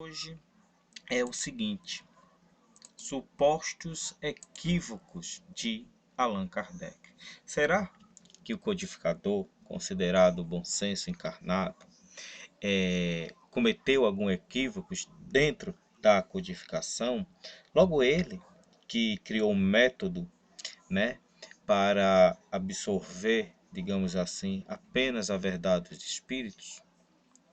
Hoje é o seguinte: supostos equívocos de Allan Kardec. Será que o codificador, considerado bom senso encarnado, cometeu algum equívoco dentro da codificação? Logo ele, que criou um método, né, para absorver, digamos assim, apenas a verdade dos espíritos,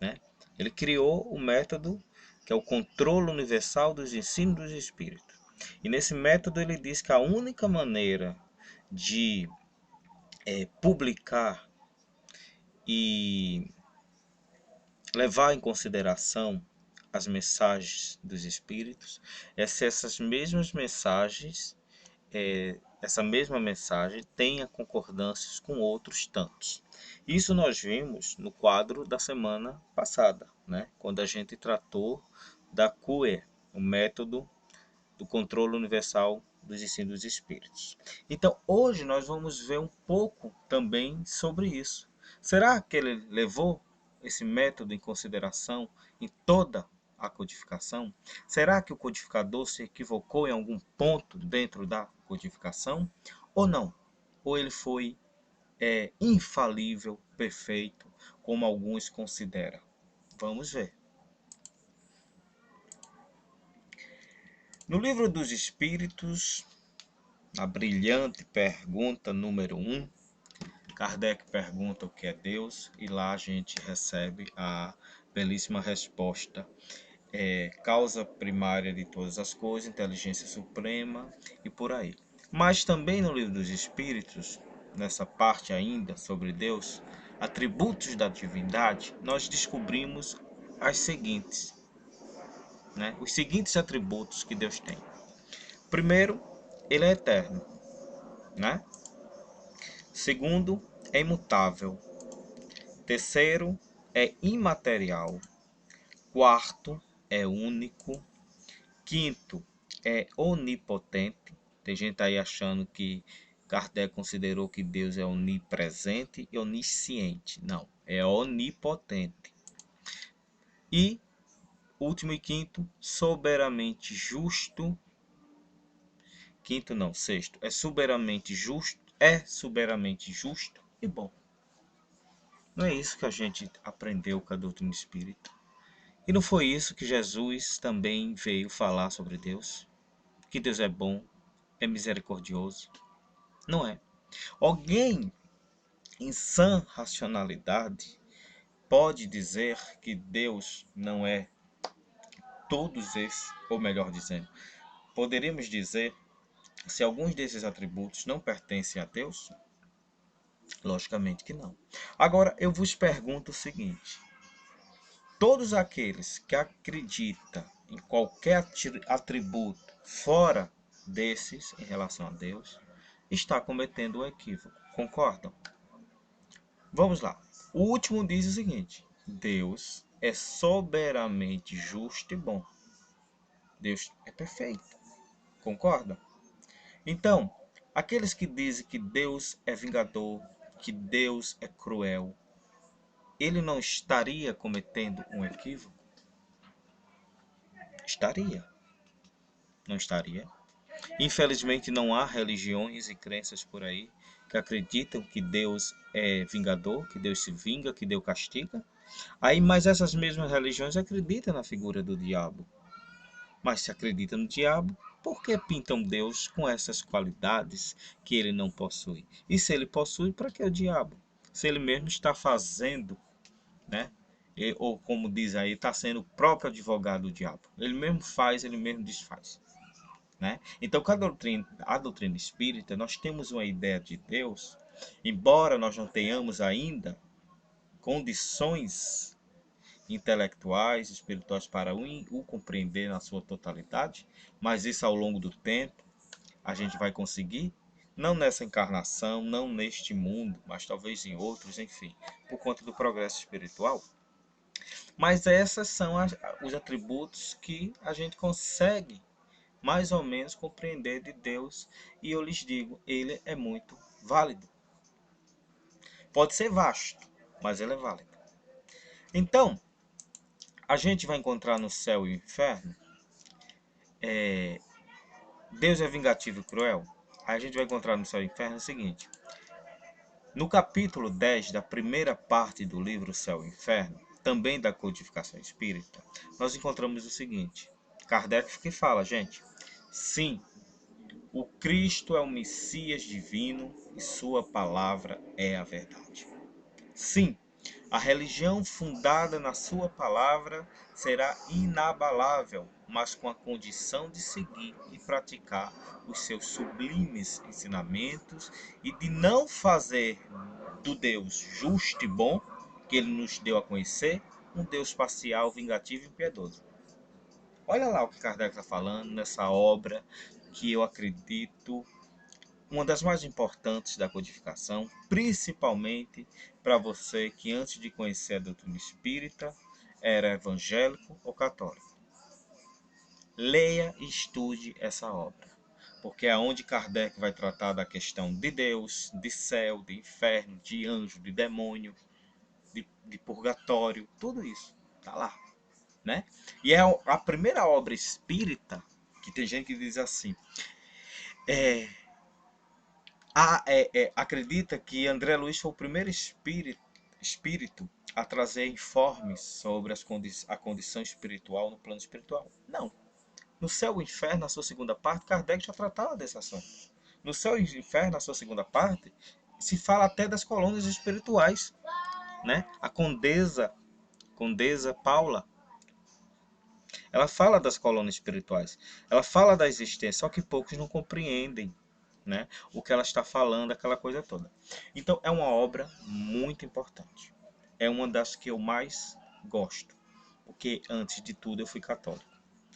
né? Ele criou o método que é o controle universal dos ensinos dos espíritos. E nesse método ele diz que a única maneira de publicar e levar em consideração as mensagens dos espíritos é se essas mesmas mensagens, essa mesma mensagem tenha concordâncias com outros tantos. Isso nós vimos no quadro da semana passada, né? Quando a gente tratou da CUE, o método do controle universal dos ensinos dos espíritos. Então, hoje nós vamos ver um pouco também sobre isso. Será que ele levou esse método em consideração em toda a codificação? Será que o codificador se equivocou em algum ponto dentro da codificação? Ou não? Ou ele foi infalível, perfeito, como alguns consideram? Vamos ver. No Livro dos Espíritos, na brilhante pergunta número 1, Kardec pergunta o que é Deus e lá a gente recebe a belíssima resposta. Causa primária de todas as coisas, inteligência suprema e por aí. Mas também no Livro dos Espíritos, nessa parte ainda sobre Deus, atributos da divindade, nós descobrimos as seguintes, né? Os seguintes atributos que Deus tem. Primeiro, ele é eterno, né? Segundo, é imutável. Terceiro, é imaterial. Quarto, é único. Quinto, é onipotente. Tem gente aí achando que Kardec considerou que Deus é onipresente e onisciente. Não, é onipotente. E, último e quinto, soberanamente justo. Quinto não, sexto, é soberanamente justo e bom. Não é isso que a gente aprendeu com a doutrina espírita? E não foi isso que Jesus também veio falar sobre Deus? Que Deus é bom, é misericordioso? Não é. Alguém em sã racionalidade pode dizer que Deus não é todos esses, ou melhor dizendo, poderíamos dizer se alguns desses atributos não pertencem a Deus? Logicamente que não. Agora eu vos pergunto o seguinte: todos aqueles que acreditam em qualquer atributo fora desses em relação a Deus, está cometendo um equívoco. Concordam? Vamos lá. O último diz o seguinte: Deus é soberanamente justo e bom. Deus é perfeito. Concorda? Então, aqueles que dizem que Deus é vingador, que Deus é cruel, ele não estaria cometendo um equívoco? Estaria. Não estaria? Infelizmente não há religiões e crenças por aí que acreditam que Deus é vingador, que Deus se vinga, que Deus castiga. Aí, mas essas mesmas religiões acreditam na figura do diabo. Mas se acredita no diabo, por que pintam Deus com essas qualidades que ele não possui? E se ele possui, para que o diabo? Se ele mesmo está fazendo, né? Ou como diz aí, está sendo o próprio advogado do diabo. Ele mesmo faz, ele mesmo desfaz. Né? Então, com a doutrina espírita, nós temos uma ideia de Deus, embora nós não tenhamos ainda condições intelectuais, espirituais para o compreender na sua totalidade, mas isso ao longo do tempo a gente vai conseguir, não nessa encarnação, não neste mundo, mas talvez em outros, enfim, por conta do progresso espiritual. Mas esses são os atributos que a gente consegue mais ou menos compreender de Deus, e eu lhes digo, ele é muito válido. Pode ser vasto, mas ele é válido. Então, a gente vai encontrar no céu e no inferno, Deus é vingativo e cruel. Aí a gente vai encontrar no céu e no inferno o seguinte. No capítulo 10 da primeira parte do livro Céu e Inferno, também da codificação espírita, nós encontramos o seguinte. Kardec que fala, gente, sim, o Cristo é o Messias divino e sua palavra é a verdade. Sim, a religião fundada na sua palavra será inabalável, mas com a condição de seguir e praticar os seus sublimes ensinamentos e de não fazer do Deus justo e bom, que ele nos deu a conhecer, um Deus parcial, vingativo e impiedoso. Olha lá o que Kardec está falando nessa obra que eu acredito uma das mais importantes da codificação, principalmente para você que antes de conhecer a doutrina espírita era evangélico ou católico. Leia e estude essa obra, porque é onde Kardec vai tratar da questão de Deus, de céu, de inferno, de anjo, de demônio, de purgatório, tudo isso está lá, né? E é a primeira obra espírita que tem gente que diz assim, acredita que André Luiz foi o primeiro espírito a trazer informes sobre a condição espiritual no plano espiritual. Não. No Céu e Inferno, na sua segunda parte, Kardec já tratava desse assunto. No Céu e Inferno, na sua segunda parte, se fala até das colônias espirituais, né? A Condesa Paula, ela fala das colônias espirituais. Ela fala da existência, só que poucos não compreendem, né, o que ela está falando, aquela coisa toda. Então, é uma obra muito importante. É uma das que eu mais gosto, porque antes de tudo eu fui católico,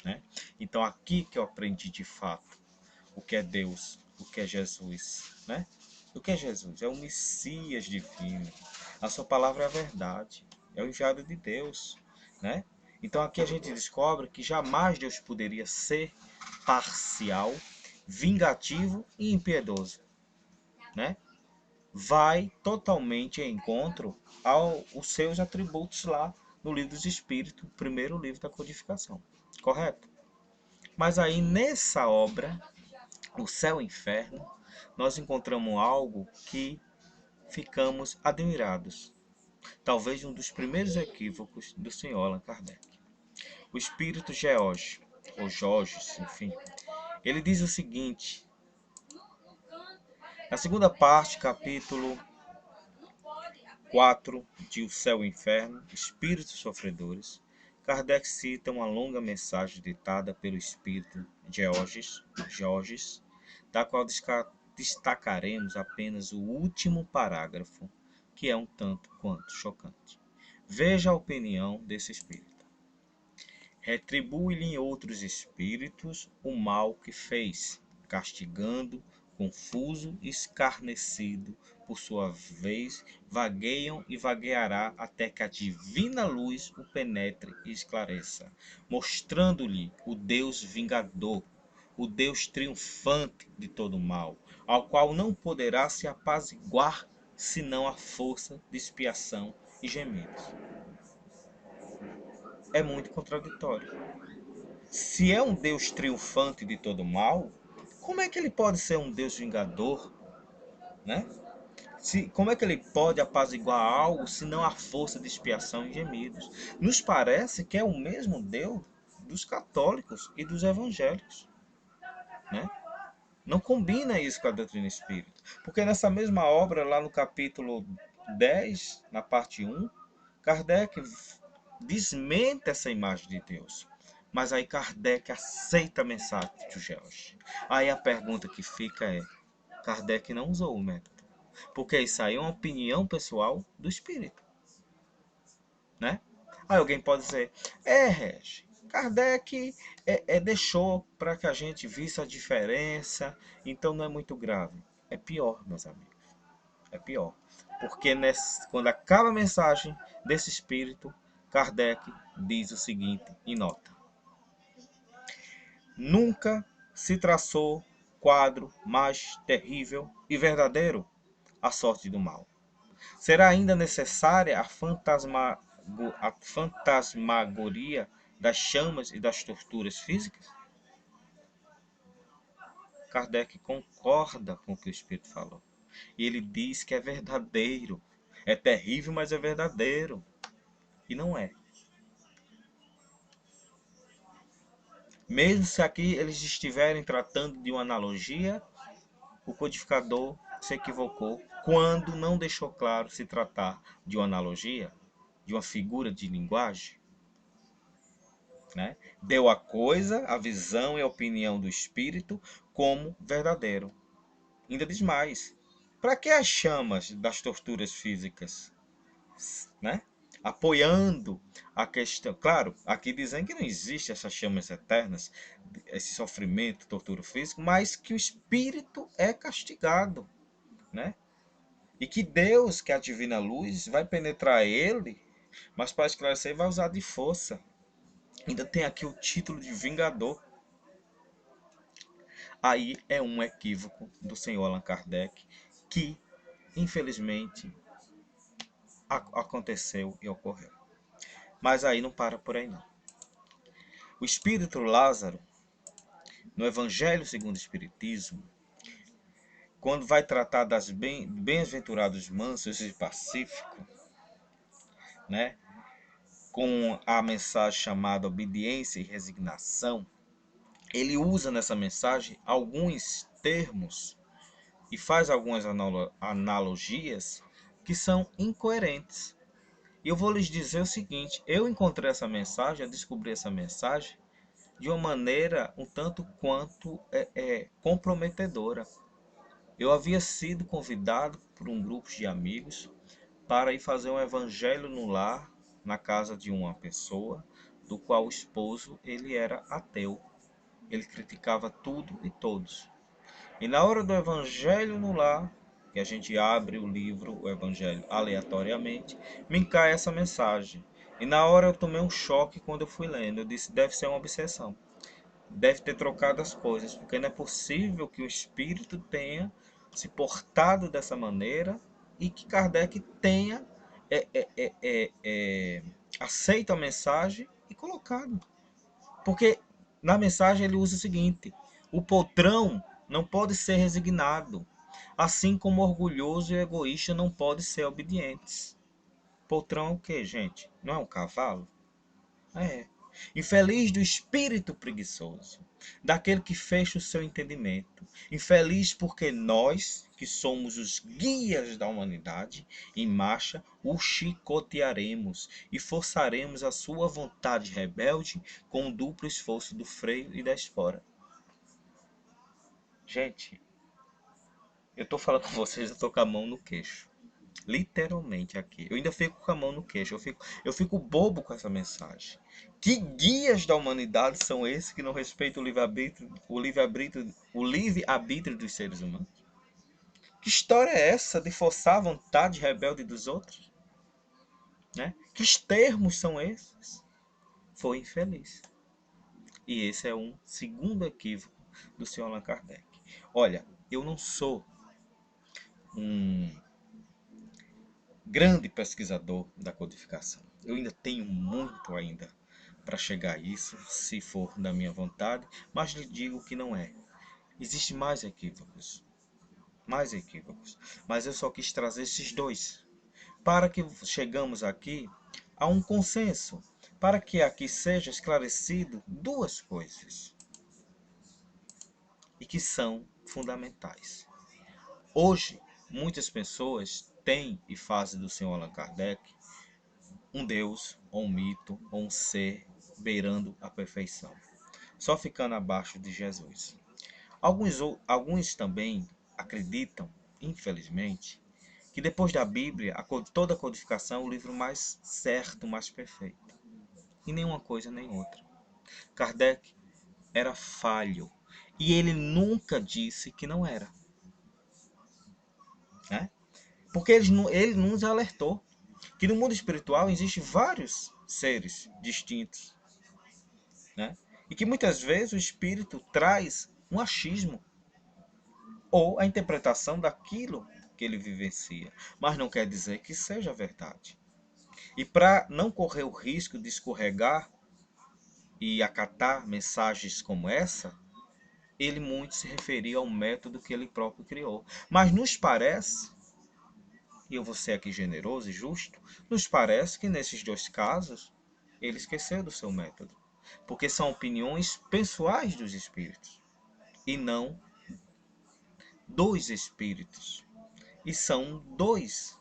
né? Então, aqui que eu aprendi de fato o que é Deus, o que é Jesus, né? O que é Jesus? É o Messias divino. A sua palavra é a verdade. É o enviado de Deus, né? Então aqui a gente descobre que jamais Deus poderia ser parcial, vingativo e impiedoso, né? Vai totalmente em encontro aos seus atributos lá no Livro dos Espíritos, primeiro livro da codificação, correto? Mas aí nessa obra, o Céu e o Inferno, nós encontramos algo que ficamos admirados. Talvez um dos primeiros equívocos do Sr. Allan Kardec. O espírito George, ou Jorges, enfim, ele diz o seguinte, na segunda parte, capítulo 4 de O Céu e o Inferno, Espíritos Sofredores, Kardec cita uma longa mensagem ditada pelo espírito Georges, da qual destacaremos apenas o último parágrafo, que é um tanto quanto chocante. Veja a opinião desse espírito. Retribui-lhe em outros espíritos o mal que fez, castigando, confuso e escarnecido, por sua vez, vagueiam e vagueará até que a divina luz o penetre e esclareça, mostrando-lhe o Deus vingador, o Deus triunfante de todo mal, ao qual não poderá se apaziguar senão a força de expiação e gemidos. É muito contraditório. Se é um Deus triunfante de todo mal, como é que ele pode ser um Deus vingador, né? Como é que ele pode apaziguar algo se não a força de expiação e gemidos? Nos parece que é o mesmo Deus dos católicos e dos evangélicos, né? Não combina isso com a doutrina espírita. Porque nessa mesma obra, lá no capítulo 10, na parte 1, Kardec desmente essa imagem de Deus. Mas aí Kardec aceita a mensagem de George. Aí a pergunta que fica é, Kardec não usou o método. Porque isso aí é uma opinião pessoal do espírito, né? Aí alguém pode dizer, Regi, Kardec deixou para que a gente visse a diferença, então não é muito grave. É pior, meus amigos. É pior. Porque quando acaba a mensagem desse espírito, Kardec diz o seguinte, em nota. Nunca se traçou quadro mais terrível e verdadeiro, a sorte do mal. Será ainda necessária a fantasmagoria das chamas e das torturas físicas? Kardec concorda com o que o Espírito falou. E ele diz que é verdadeiro. É terrível, mas é verdadeiro. E não é. Mesmo se aqui eles estiverem tratando de uma analogia, o codificador se equivocou quando não deixou claro se tratar de uma analogia, de uma figura de linguagem. Né? Deu a coisa, a visão e a opinião do espírito como verdadeiro. Ainda diz mais. Para que as chamas das torturas físicas? Né? Apoiando a questão. Claro, aqui dizem que não existe essas chamas eternas, esse sofrimento, tortura física, mas que o espírito é castigado. Né? E que Deus, que é a divina luz, vai penetrar ele, mas para esclarecer vai usar de força. Ainda tem aqui o título de Vingador. Aí é um equívoco do senhor Allan Kardec que, infelizmente, aconteceu e ocorreu. Mas aí não para por aí não. O espírito Lázaro, no Evangelho segundo o Espiritismo, quando vai tratar das bem-aventurados mansos e pacíficos, né, com a mensagem chamada obediência e resignação, ele usa nessa mensagem alguns termos e faz algumas analogias que são incoerentes. E eu vou lhes dizer o seguinte, eu encontrei essa mensagem, eu descobri essa mensagem de uma maneira um tanto quanto comprometedora. Eu havia sido convidado por um grupo de amigos para ir fazer um evangelho no lar, na casa de uma pessoa, do qual o esposo ele era ateu. Ele criticava tudo e todos. E na hora do evangelho no lar, que a gente abre o livro, o evangelho, aleatoriamente, me cai essa mensagem. E na hora eu tomei um choque quando eu fui lendo. Eu disse, deve ser uma obsessão. Deve ter trocado as coisas, porque não é possível que o espírito tenha se portado dessa maneira e que Kardec tenha aceito a mensagem e colocado. Porque na mensagem ele usa o seguinte: o poltrão não pode ser resignado, assim como orgulhoso e egoísta não podem ser obedientes. Poltrão é o que, gente? Não é um cavalo? É. Infeliz do espírito preguiçoso, daquele que fecha o seu entendimento. Infeliz porque nós, que somos os guias da humanidade, em marcha, o chicotearemos e forçaremos a sua vontade rebelde com o duplo esforço do freio e da espora. Gente, eu tô falando com vocês, eu tô com a mão no queixo. Literalmente aqui. Eu ainda fico com a mão no queixo. Eu fico bobo com essa mensagem. Que guias da humanidade são esses que não respeitam o livre-arbítrio dos seres humanos? Que história é essa de forçar a vontade rebelde dos outros? Né? Que termos são esses? Foi infeliz. E esse é um segundo equívoco do senhor Allan Kardec. Olha, eu não sou um grande pesquisador da codificação. Eu ainda tenho muito ainda para chegar a isso, se for da minha vontade, mas lhe digo que não é. Existem mais equívocos, mas eu só quis trazer esses dois, para que chegamos aqui a um consenso, para que aqui seja esclarecido duas coisas, e que são fundamentais. Hoje, muitas pessoas têm e fazem do Senhor Allan Kardec um Deus, ou um mito, ou um ser beirando a perfeição, só ficando abaixo de Jesus. Alguns também acreditam, infelizmente, que depois da Bíblia, toda a codificação é o livro mais certo, mais perfeito. E nenhuma coisa nem outra. Kardec era falho. E ele nunca disse que não era. Né? Porque ele nos alertou que no mundo espiritual existem vários seres distintos. Né? E que muitas vezes o espírito traz um achismo ou a interpretação daquilo que ele vivencia. Mas não quer dizer que seja verdade. E para não correr o risco de escorregar e acatar mensagens como essa, ele muito se referia ao método que ele próprio criou. Mas nos parece, e eu vou ser aqui generoso e justo, nos parece que nesses dois casos ele esqueceu do seu método. Porque são opiniões pessoais dos espíritos e não dos espíritos. E são duas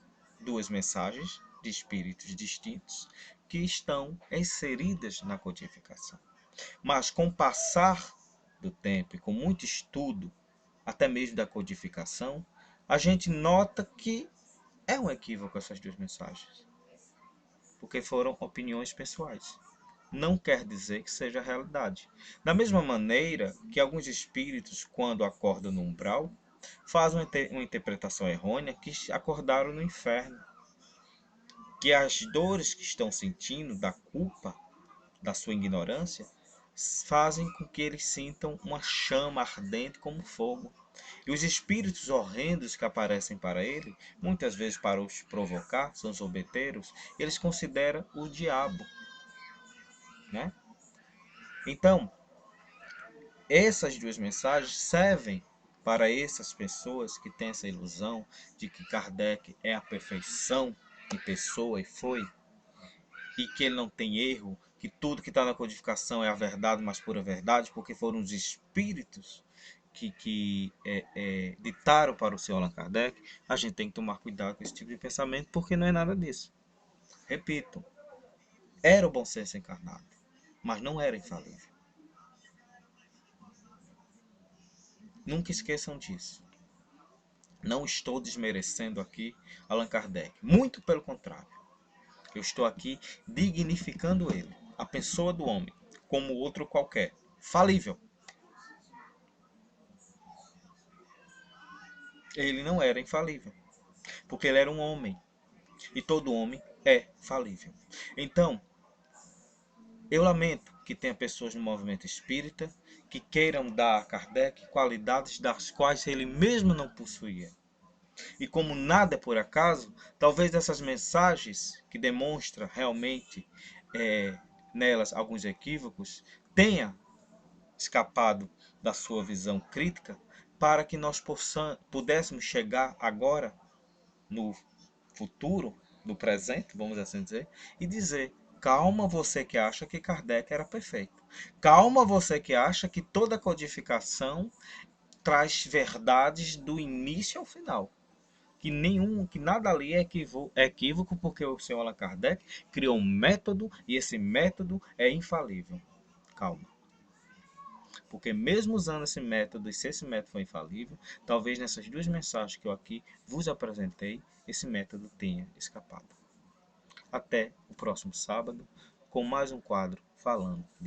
mensagens de espíritos distintos que estão inseridas na codificação. Mas com o passar do tempo e com muito estudo, até mesmo da codificação, a gente nota que é um equívoco essas duas mensagens, porque foram opiniões pessoais. Não quer dizer que seja a realidade. Da mesma maneira que alguns espíritos, quando acordam no umbral, fazem uma interpretação errônea que acordaram no inferno, que as dores que estão sentindo da culpa, da sua ignorância, fazem com que eles sintam uma chama ardente como fogo. E os espíritos horrendos que aparecem para ele, muitas vezes para os provocar, são zombeteiros, eles consideram o diabo, né? Então, essas duas mensagens servem para essas pessoas que têm essa ilusão de que Kardec é a perfeição em pessoa e foi, e que ele não tem erro, que tudo que está na codificação é a verdade, mais pura verdade, porque foram os espíritos que ditaram para o senhor Allan Kardec. A gente tem que tomar cuidado com esse tipo de pensamento, porque não é nada disso. Repito, era o bom senso encarnado, mas não era infalível. Nunca esqueçam disso. Não estou desmerecendo aqui Allan Kardec. Muito pelo contrário. Eu estou aqui dignificando ele, a pessoa do homem, como outro qualquer. Falível. Ele não era infalível, porque ele era um homem. E todo homem é falível. Então, eu lamento que tenha pessoas no movimento espírita que queiram dar a Kardec qualidades das quais ele mesmo não possuía. E como nada é por acaso, talvez essas mensagens que demonstram realmente nelas alguns equívocos tenha escapado da sua visão crítica para que nós pudéssemos chegar agora no futuro, no presente, vamos assim dizer, e dizer: calma você que acha que Kardec era perfeito. Calma você que acha que toda codificação traz verdades do início ao final. Que nada ali é equívoco, porque o senhor Allan Kardec criou um método e esse método é infalível. Calma. Porque mesmo usando esse método, e se esse método for infalível, talvez nessas duas mensagens que eu aqui vos apresentei, esse método tenha escapado. Até o próximo sábado, com mais um quadro falando de